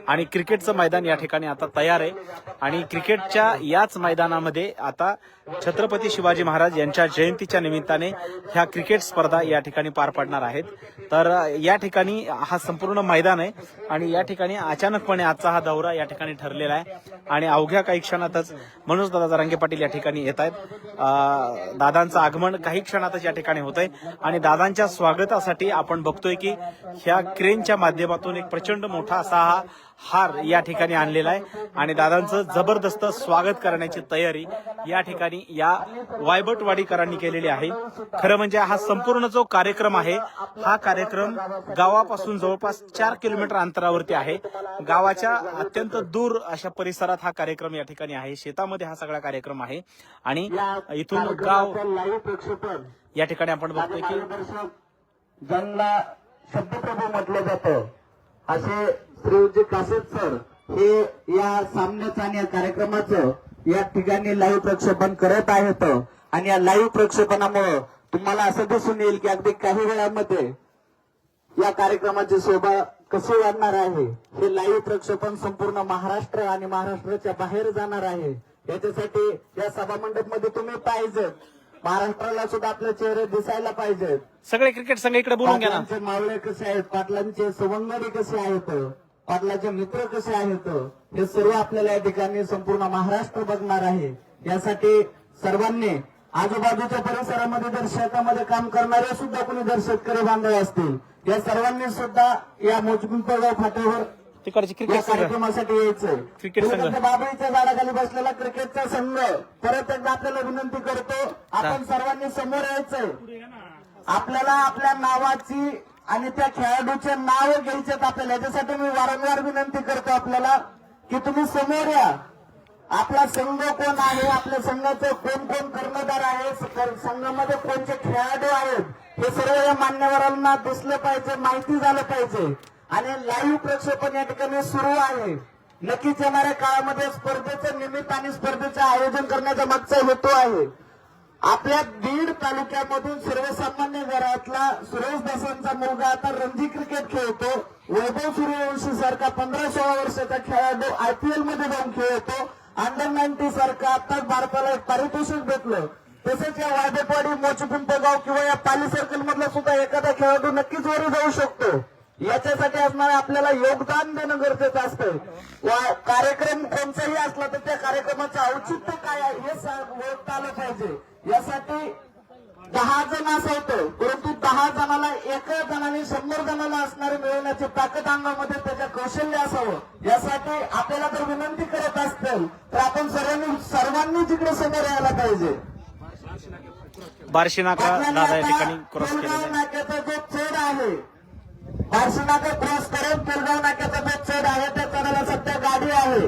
आणि क्रिकेटचं मैदान या ठिकाणी आता तयार आहे आणि क्रिकेटच्या याच मैदानामध्ये आता छत्रपती शिवाजी महाराज यांच्या जयंतीच्या निमित्ताने ह्या क्रिकेट स्पर्धा या ठिकाणी पार पडणार आहेत। तर या ठिकाणी हा संपूर्ण मैदान आहे आणि या ठिकाणी अचानकपणे आजचा हा दौरा या ठिकाणी ठरलेला आहे आणि अवघ्या काही क्षणातच मनोज दादा जरांगे पाटील या ठिकाणी येत आहेत। दादांचं आगमन काही क्षणातच या ठिकाणी होत आहे आणि दादांच्या स्वागतासाठी आपण बघतोय की ह्या क्रेनच्या माध्यमातून एक प्रचंड मोठा असा हा हार या ठिकाणी आणलेला आहे आणि दादांचं जबरदस्त स्वागत करण्याची तयारी या ठिकाणी या वायबटवाडीकरांनी केलेली आहे। खरं म्हणजे हा संपूर्ण जो कार्यक्रम आहे हा कार्यक्रम गावापासून जवळपास 4 किलोमीटर अंतरावरती आहे। गावाच्या अत्यंत दूर अशा परिसरात हा कार्यक्रम या ठिकाणी आहे। शेतामध्ये हा सगळा कार्यक्रम आहे आणि इथून गाव या ठिकाणी आपण बघतोय की ज्यांना शब्दप्रभू म्हटलं जातं असे श्रीयुत कासत सर हे या सामन्याचं आणि या कार्यक्रमाचं या ठिकाणी लाईव्ह प्रक्षेपण करत आहेत आणि या लाईव्ह प्रक्षेपणामुळे तुम्हाला असं दिसून येईल की अगदी काही वेळामध्ये या कार्यक्रमाची शोभा कशी वाढणार आहे। हे लाईव्ह प्रक्षेपण संपूर्ण महाराष्ट्र आणि महाराष्ट्राच्या बाहेर जाणार आहे। याच्यासाठी या सभामंडप मध्ये तुम्ही पाहिजे, महाराष्ट्राला सुद्धा आपले चेहरे दिसायला पाहिजेत। सगळे क्रिकेट संघ इकडे बोलून घ्या ना। मावळे कसे आहेत, पाटलांचे सवंगडी कसे आहेत, पाटलाचे मित्र कसे आहेत, हे सर्व आपल्याला या ठिकाणी संपूर्ण महाराष्ट्र बघणार आहे। यासाठी सर्वांनी आजूबाजूच्या परिसरामध्ये जर शेतामध्ये काम करणारे सुद्धा कोणी जर शेतकरी बांधव असतील या सर्वांनी सुद्धा या मोजपिंपळगाव फाट्यावर तिकडचे क्रिकेट कार्यक्रमासाठी यायचंय। क्रिकेट संघ बाबळीच्या झाडाखाली बसलेला क्रिकेटचा संघ परत एकदा आपल्याला विनंती करतो, आपण सर्वांनी समोर यायचंय। आपल्याला आपल्या नावाची आणि त्या खेळाडूचे नाव घ्यायचे आपल्याला, याच्यासाठी मी वारंवार विनंती करतो आपल्याला की तुम्ही समोर या। आपला संघ कोण आहे, आपल्या संघाचे कोण कोण कर्णधार आहे, संघामध्ये कोणते खेळाडू आहेत हे सर्व या मान्यवरांना दिसलं पाहिजे, माहिती झालं पाहिजे आणि लाईव्ह प्रक्षेपण या ठिकाणी सुरू आहे। नक्कीच येणाऱ्या काळामध्ये स्पर्धेचं निमित्त आणि स्पर्धेचं आयोजन करण्याचा मागचा हेतू आहे। आपल्या बीड तालुक्यामधून सर्वसामान्य घरातला सुरेश दासांचा मुलगा आता रणजी क्रिकेट खेळतो, वैभव सूर्यवंशी सारखा 15-16 वर्षाचा खेळाडू IPL मध्ये जाऊन खेळतो, अंडर 90 सारखा आताच भारताला एक पारितोषिक भेटलं। तसेच या वायबटवाडी मोचपिंपळगाव किंवा या पाली सर्कल मधला सुद्धा एखादा खेळाडू नक्कीच वर जाऊ शकतो। याच्यासाठी असणारे आपल्याला योगदान देणं गरजेचं असतं। कार्यक्रम कोणताही असला तर त्या कार्यक्रमाचं औचित्य काय आहे हे ओळखता आलं पाहिजे। यासाठी 10 जण असवतं, परंतु 10 जणाला एका जणाने 100 जणाला असणारे मिळवण्याची ताकद अंगामध्ये त्याच्या कौशल्य असावं। यासाठी आपल्याला जर विनंती करत असतील तर आपण सर्वांनी तिकडे समोर यायला पाहिजे। बार्शी नाका दादा या ठिकाणी क्रॉस केलेला नाक्याचा जो चढ आहे, बार्शी नाका क्रॉस करून पेलगाव नाक्याचा जो चढ आहे त्या चढायला सध्या गाडी आहे।